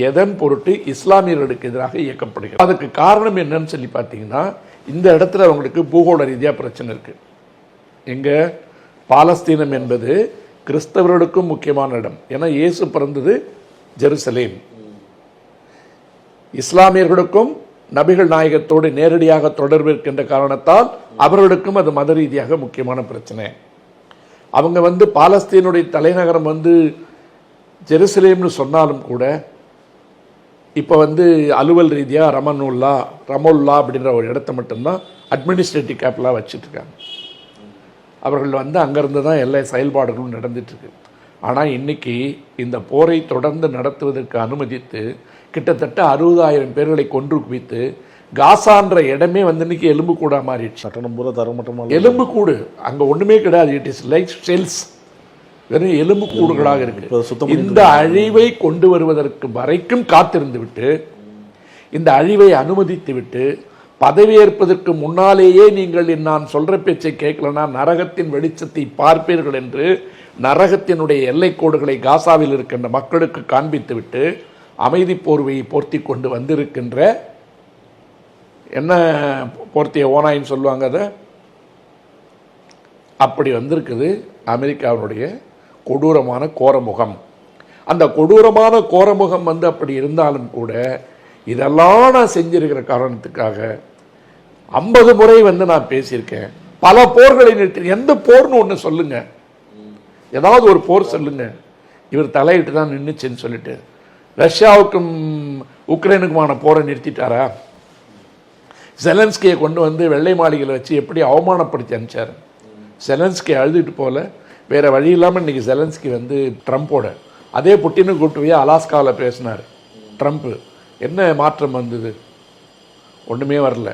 எதன் பொருட்டு இஸ்லாமியர்களுக்கு எதிராக இயக்கப்படுகிறது. அதுக்கு காரணம் என்னன்னு சொல்லி பார்த்தீங்கன்னா, இந்த இடத்துல அவங்களுக்கு பூகோள ரீதியாக பிரச்சனை இருக்கு. எங்க பாலஸ்தீனம் என்பது கிறிஸ்தவர்களுக்கும் முக்கியமான இடம். ஏன்னா இயேசு பிறந்தது ஜெருசலேம். இஸ்லாமியர்களுக்கும் நபிகள் நாயகத்தோடு நேரடியாக தொடர்பு இருக்கின்ற காரணத்தால் அவர்களுக்கும் அது மத ரீதியாக முக்கியமான பிரச்சனை. அவங்க பாலஸ்தீனுடைய தலைநகரம் ஜெருசலேம்னு சொன்னாலும் கூட இப்போ அலுவல் ரீதியாக ரமோல்லா அப்படின்ற ஒரு இடத்த மட்டும்தான் அட்மினிஸ்ட்ரேட்டிவ் கேபிட்டலாக வச்சுட்டு இருக்காங்க. அவர்கள் அங்கேருந்து தான் எல்லா செயல்பாடுகளும் நடந்துட்டுருக்கு. ஆனால் இன்னைக்கு இந்த போரை தொடர்ந்து நடத்துவதற்கு அனுமதித்து கிட்டத்தட்ட 60,000 பேர்களை கொன்று குவித்து காசான்ற இடமே இன்னைக்கு எலும்பு கூடா மாறிடுச்சு. சட்டணம் பூரா தரமட்டமாக எலும்பு கூடு, அங்கே ஒன்றுமே கிடையாது. இட் இஸ் லைக் ஷெல்ஸ், வெறும் எலும்பு கூடுகளாக இருக்கு. இந்த அழிவை கொண்டு வருவதற்கு வரைக்கும் காத்திருந்து விட்டு, இந்த அழிவை அனுமதித்து விட்டு, பதவியேற்பதற்கு முன்னாலேயே நீங்கள் நான் சொல்ற பேச்சை கேட்கலன்னா நரகத்தின் வெளிச்சத்தை பார்ப்பீர்கள் என்று நரகத்தினுடைய எல்லைக்கோடுகளை காசாவில் இருக்கின்ற மக்களுக்கு காண்பித்து விட்டு அமைதி போர்வையை போர்த்தி கொண்டு வந்திருக்கின்ற, என்ன போர்த்திய ஓனாயின்னு சொல்லுவாங்க, அதை அப்படி வந்திருக்குது அமெரிக்காவுடைய கொடூரமான கோரமுகம். அந்த கொடூரமான கோரமுகம் அப்படி இருந்தாலும் கூட இதெல்லாம் நான் செஞ்சிருக்கிற காரணத்துக்காக 50 முறை நான் பேசியிருக்கேன். பல போர்களை நிறுத்தி, எந்த போர்னு ஒன்று சொல்லுங்க, ஏதாவது ஒரு போர் சொல்லுங்க இவர் தலையிட்டு தான் நின்றுச்சுன்னு சொல்லிட்டு. ரஷ்யாவுக்கும் உக்ரைனுக்குமான போரை நிறுத்திட்டாரா? செலன்ஸ்கியை கொண்டு வெள்ளை மாளிகையில் வச்சு எப்படி அவமானப்படுத்தி அனுப்பிச்சார். செலன்ஸ்கி அழுதுட்டு போல, வேற வழி இல்லாமல் இன்னைக்கு செலன்ஸ்கி ட்ரம்ப்போட அதே புட்டினு கூப்பிட்டு போய் அலாஸ்காவில் பேசினார் ட்ரம்ப். என்ன மாற்றம் வந்தது? ஒன்றுமே வரல.